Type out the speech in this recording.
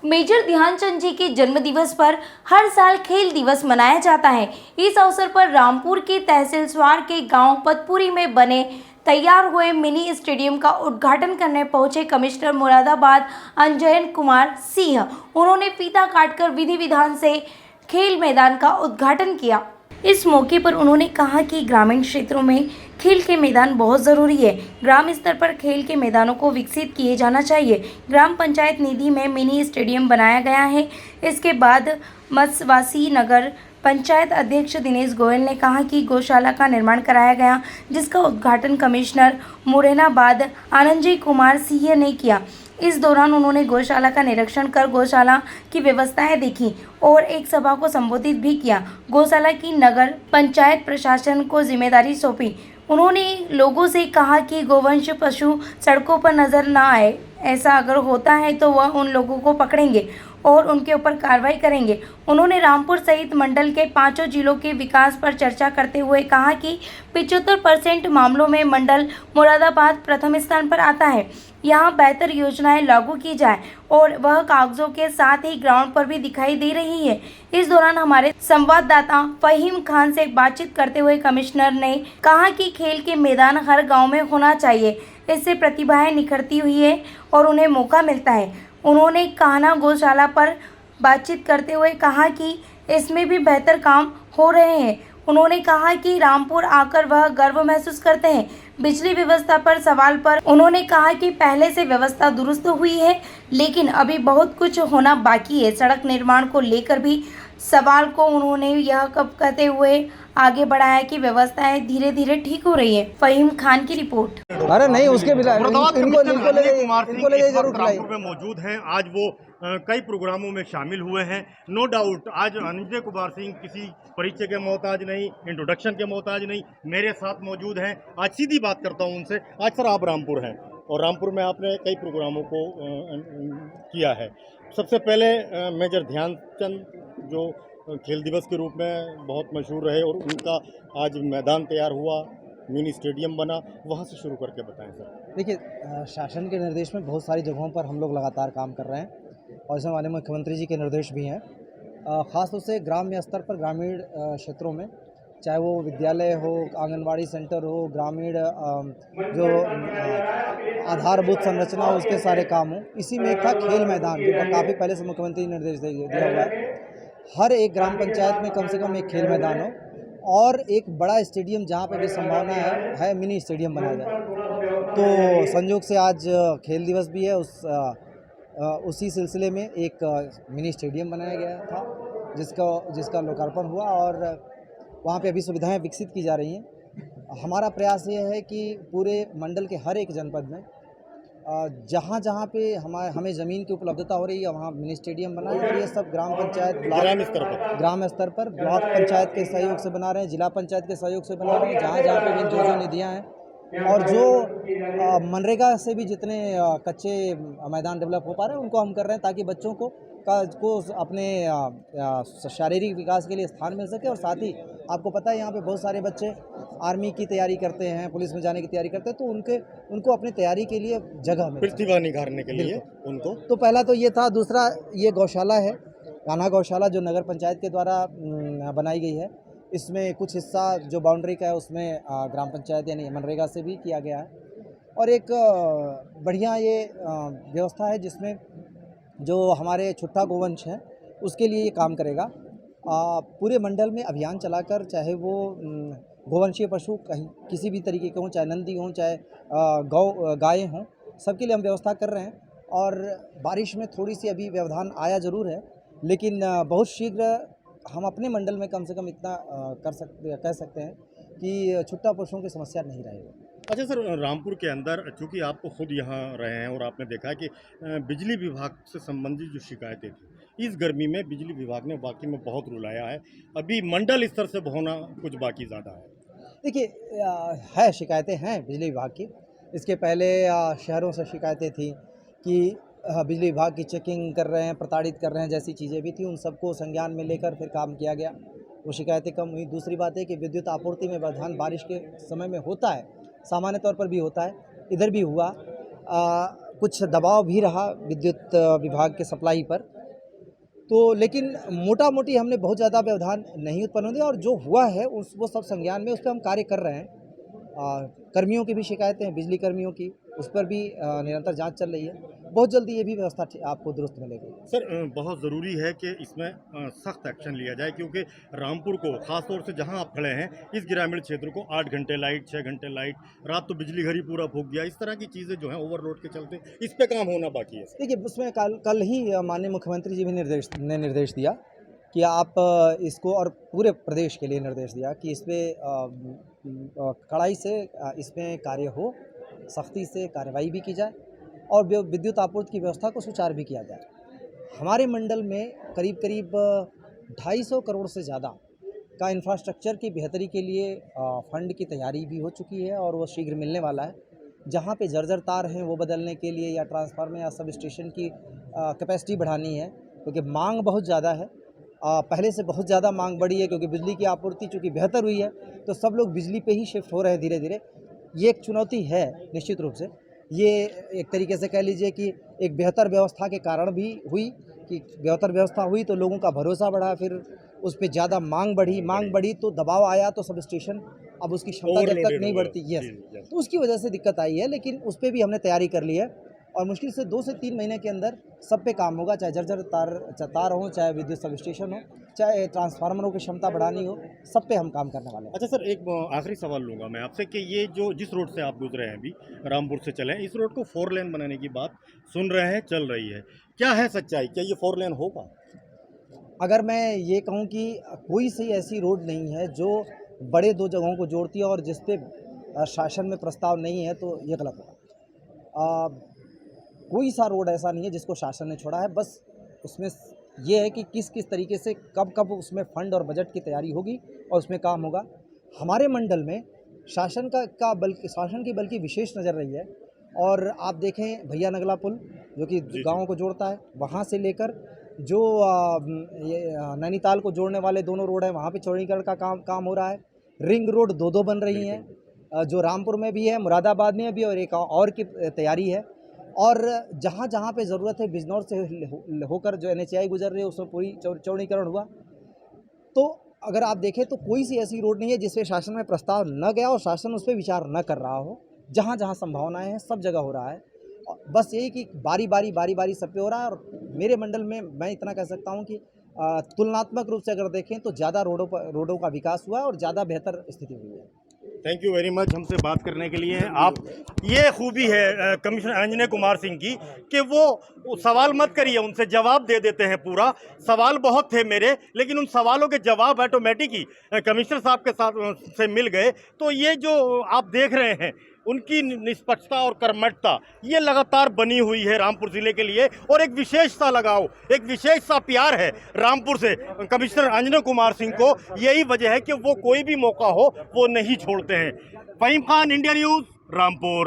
Major Dhyanchand जी के जन्म दिवस पर हर साल खेल दिवस मनाया जाता है। इस अवसर पर रामपुर के तहसील स्वार के गांव पतपुरी में बने तैयार हुए मिनी स्टेडियम का उद्घाटन करने पहुंचे कमिश्नर मुरादाबाद अंजन कुमार सिंह। उन्होंने फीता काटकर विधि विधान से खेल मैदान का उद्घाटन किया। इस मौके पर उन्होंने कहा कि ग्रामीण क्षेत्रों में खेल के मैदान बहुत ज़रूरी है। ग्राम स्तर पर खेल के मैदानों को विकसित किए जाना चाहिए। ग्राम पंचायत निधि में मिनी स्टेडियम बनाया गया है। इसके बाद मत्स्यवासी नगर पंचायत अध्यक्ष दिनेश गोयल ने कहा कि गौशाला का निर्माण कराया गया, जिसका उद्घाटन कमिश्नर मुरादाबाद आनंद कुमार सिंह ने किया। इस दौरान उन्होंने गौशाला का निरीक्षण कर गौशाला की व्यवस्थाएं देखी और एक सभा को संबोधित भी किया। गौशाला की नगर पंचायत प्रशासन को जिम्मेदारी सौंपी। उन्होंने लोगों से कहा कि गोवंश पशु सड़कों पर नजर न आए। ऐसा अगर होता है तो वह उन लोगों को पकड़ेंगे और उनके ऊपर कार्रवाई करेंगे। उन्होंने रामपुर सहित मंडल के 5 जिलों के विकास पर चर्चा करते हुए कहा कि 75% मामलों में मंडल मुरादाबाद प्रथम स्थान पर आता है। यहाँ बेहतर योजनाएं लागू की जाए और वह कागजों के साथ ही ग्राउंड पर भी दिखाई दे रही है। इस दौरान हमारे संवाददाता फहीम खान से बातचीत करते हुए कमिश्नर ने कहा कि खेल के मैदान हर गाँव में होना चाहिए। इससे प्रतिभाएं निखरती हुई है और उन्हें मौका मिलता है। उन्होंने कान्हा गौशाला पर बातचीत करते हुए कहा कि इसमें भी बेहतर काम हो रहे हैं। उन्होंने कहा कि रामपुर आकर वह गर्व महसूस करते हैं। बिजली व्यवस्था पर सवाल पर उन्होंने कहा कि पहले से व्यवस्था दुरुस्त हुई है, लेकिन अभी बहुत कुछ होना बाकी है। सड़क निर्माण को लेकर भी सवाल को उन्होंने यह कहते हुए आगे बढ़ाया कि व्यवस्थाएं धीरे धीरे ठीक हो रही है। फहीम खान की रिपोर्ट। अरे नहीं, उसके बिना इनको जरूर खिलाई। रामपुर में मौजूद हैं। आज वो कई प्रोग्रामों में शामिल हुए हैं। नो डाउट आज अंजन कुमार सिंह किसी परिचय के मोहताज नहीं, इंट्रोडक्शन के मोहताज नहीं, मेरे साथ मौजूद हैं। आज सीधी बात करता हूं उनसे। आज सर आप रामपुर हैं और रामपुर में आपने कई प्रोग्रामों को किया है। सबसे पहले मेजर ध्यानचंद जो खेल दिवस के रूप में बहुत मशहूर रहे और उनका आज मैदान तैयार हुआ, मिनी स्टेडियम बना, वहाँ से शुरू करके बताएं सर। देखिए, शासन के निर्देश में बहुत सारी जगहों पर हम लोग लगातार काम कर रहे हैं और इसमें माननीय मुख्यमंत्री जी के निर्देश भी हैं। ख़ास तौर से ग्राम्य स्तर पर ग्रामीण क्षेत्रों में, चाहे वो विद्यालय हो, आंगनवाड़ी सेंटर हो, ग्रामीण जो आधारभूत संरचना हो, उसके सारे काम हो। इसी में एक था खेल मैदान, जो काफ़ी पहले से मुख्यमंत्री ने निर्देश दिया हुआ है। हर एक ग्राम पंचायत में कम से कम एक खेल मैदान हो और एक बड़ा स्टेडियम, जहाँ पे भी संभावना है मिनी स्टेडियम बनाया जाए। तो संयोग से आज खेल दिवस भी है, उसी सिलसिले में एक मिनी स्टेडियम बनाया गया था, जिसका लोकार्पण हुआ और वहाँ पे अभी सुविधाएं विकसित की जा रही हैं। हमारा प्रयास ये है कि पूरे मंडल के हर एक जनपद में जहाँ पे हमें ज़मीन की उपलब्धता हो रही है, वहाँ मिनी स्टेडियम बनाए। और ये सब ग्राम पंचायत ग्राम स्तर पर ब्लॉक पंचायत के सहयोग से बना रहे हैं, जिला पंचायत के सहयोग से बना रहे हैं। जहाँ पे भी जो निधियाँ हैं और जो मनरेगा से भी जितने कच्चे मैदान डेवलप हो पा रहे हैं, उनको हम कर रहे हैं, ताकि बच्चों को अपने शारीरिक विकास के लिए स्थान मिल सके। और साथ ही आपको पता है, यहाँ पे बहुत सारे बच्चे आर्मी की तैयारी करते हैं, पुलिस में जाने की तैयारी करते हैं, तो उनको अपनी तैयारी के लिए जगह मिले, प्रतिभा निखारने के लिए उनको। तो पहला तो ये था। दूसरा, ये गौशाला है, कान्हा गौशाला, जो नगर पंचायत के द्वारा बनाई गई है। इसमें कुछ हिस्सा जो बाउंड्री का है, उसमें ग्राम पंचायत यानी मनरेगा से भी किया गया है। और एक बढ़िया ये व्यवस्था है, जिसमें जो हमारे छुट्टा गोवंश है, उसके लिए ये काम करेगा। पूरे मंडल में अभियान चलाकर, चाहे वो गोवंशीय पशु कहीं किसी भी तरीके के हों, चाहे नंदी हों, चाहे गायें हों, सबके लिए हम व्यवस्था कर रहे हैं। और बारिश में थोड़ी सी अभी व्यवधान आया ज़रूर है, लेकिन बहुत शीघ्र हम अपने मंडल में कम से कम इतना कह सकते हैं कि छुट्टा पशुओं की समस्या नहीं रहेगी। अच्छा सर, रामपुर के अंदर चूँकि आप तो खुद यहाँ रहे हैं और आपने देखा है कि बिजली विभाग से संबंधित जो शिकायतें थी, इस गर्मी में बिजली विभाग ने वाकई में बहुत रुलाया है। अभी मंडल स्तर से होना कुछ बाकी ज़्यादा है। देखिए, शिकायतें हैं बिजली विभाग की। इसके पहले शहरों से शिकायतें थी कि बिजली विभाग की चेकिंग कर रहे हैं, प्रताड़ित कर रहे हैं, जैसी चीज़ें भी थी। उन सबको संज्ञान में लेकर फिर काम किया गया, वो शिकायतें कम हुई। दूसरी बात है कि विद्युत आपूर्ति में व्यवधान बारिश के समय में होता है, सामान्य तौर पर भी होता है, इधर भी हुआ। कुछ दबाव भी रहा विद्युत विभाग के सप्लाई पर, तो लेकिन मोटा मोटी हमने बहुत ज़्यादा व्यवधान नहीं उत्पन्न होने दिया और जो हुआ है वो सब संज्ञान में, उस पर हम कार्य कर रहे हैं। कर्मियों की भी शिकायतें हैं, बिजली कर्मियों की, उस पर भी निरंतर जांच चल रही है। बहुत जल्दी ये भी व्यवस्था आपको दुरुस्त मिलेगी। सर बहुत ज़रूरी है कि इसमें सख्त एक्शन लिया जाए, क्योंकि रामपुर को ख़ासतौर से जहां आप खड़े हैं इस ग्रामीण क्षेत्र को 8 घंटे लाइट, 6 घंटे लाइट, रात तो बिजली घर ही पूरा फूक गया, इस तरह की चीज़ें जो हैं ओवरलोड के चलते इस पे काम होना बाकी है। देखिए, उसमें कल ही माननीय मुख्यमंत्री जी भी निर्देश दिया कि आप इसको, और पूरे प्रदेश के लिए निर्देश दिया कि इस पर कड़ाई से इसमें कार्य हो, सख्ती से कार्रवाई भी की जाए और विद्युत आपूर्ति की व्यवस्था को सुचारू भी किया जाए। हमारे मंडल में करीब 250 करोड़ से ज़्यादा का इंफ्रास्ट्रक्चर की बेहतरी के लिए फंड की तैयारी भी हो चुकी है और वो शीघ्र मिलने वाला है। जहाँ पे जर्जर तार हैं वो बदलने के लिए, या ट्रांसफार्मर या सब स्टेशन की कैपेसिटी बढ़ानी है, क्योंकि मांग बहुत ज़्यादा है। पहले से बहुत ज़्यादा मांग बढ़ी है, क्योंकि बिजली की आपूर्ति चूँकि बेहतर हुई है, तो सब लोग बिजली पे ही शिफ्ट हो रहे हैं धीरे धीरे। ये एक चुनौती है निश्चित रूप से। ये एक तरीके से कह लीजिए कि एक बेहतर व्यवस्था के कारण भी हुई, कि बेहतर व्यवस्था हुई तो लोगों का भरोसा बढ़ा, फिर उस पर ज़्यादा मांग बढ़ी तो दबाव आया, तो सब स्टेशन अब उसकी क्षमता जब तक नहीं बढ़ती, तो उसकी वजह से दिक्कत आई है। लेकिन उस पर भी हमने तैयारी कर ली है और मुश्किल से 2 से 3 महीने के अंदर सब पे काम होगा, चाहे जर्जर तार हो, चाहे विद्युत सब स्टेशन हो, चाहे ट्रांसफार्मरों की क्षमता बढ़ानी हो, सब पे हम काम करने वाले हैं। अच्छा सर, एक आखिरी सवाल लूँगा मैं आपसे कि ये जो जिस रोड से आप गुजरे हैं अभी, रामपुर से चले, इस रोड को 4 लेन बनाने की बात सुन रहे हैं, चल रही है, क्या है सच्चाई? क्या ये 4 लेन होगा? अगर मैं ये कहूँ कि कोई सी ऐसी रोड नहीं है जो बड़े 2 जगहों को जोड़ती है और जिस पे शासन में प्रस्ताव नहीं है, तो ये गलत होगा। कोई सा रोड ऐसा नहीं है जिसको शासन ने छोड़ा है। बस उसमें ये है कि किस किस तरीके से कब उसमें फंड और बजट की तैयारी होगी और उसमें काम होगा। हमारे मंडल में शासन की बल्कि विशेष नज़र रही है। और आप देखें भैया नगला पुल जो कि गाँव को जोड़ता है, वहाँ से लेकर जो ये नैनीताल को जोड़ने वाले दोनों रोड हैं, वहाँ पे चौड़ीकरण का काम हो रहा है। रिंग रोड 2 बन रही हैं, जो रामपुर में भी है, मुरादाबाद में भी, और एक और की तैयारी है। और जहाँ जहाँ पे ज़रूरत है, बिजनौर से होकर जो NHAI गुजर रही है, उसमें पूरी चौड़ीकरण हुआ। तो अगर आप देखें तो कोई सी ऐसी रोड नहीं है जिस पे शासन में प्रस्ताव न गया और शासन उस पर विचार न कर रहा हो। जहाँ जहाँ संभावनाएं हैं सब जगह हो रहा है। बस यही कि बारी बारी सब पे हो रहा है। और मेरे मंडल में मैं इतना कह सकता हूँ कि तुलनात्मक रूप से अगर देखें तो ज़्यादा रोडों का विकास हुआ है और ज़्यादा बेहतर स्थिति हुई है। थैंक यू वेरी मच हमसे बात करने के लिए। आप, ये खूबी है कमिश्नर अंजने कुमार सिंह की कि वो सवाल मत करिए, उनसे जवाब दे देते हैं पूरा। सवाल बहुत थे मेरे, लेकिन उन सवालों के जवाब ऑटोमेटिक ही कमिश्नर साहब के साथ से मिल गए। तो ये जो आप देख रहे हैं उनकी निष्पक्षता और कर्मठता ये लगातार बनी हुई है रामपुर ज़िले के लिए। और एक विशेष सा लगाव, एक विशेष सा प्यार है रामपुर से कमिश्नर अंजने कुमार सिंह को। यही वजह है कि वो कोई भी मौका हो वो नहीं छोड़ते हैं। Faheem Khan, India news, Rampur.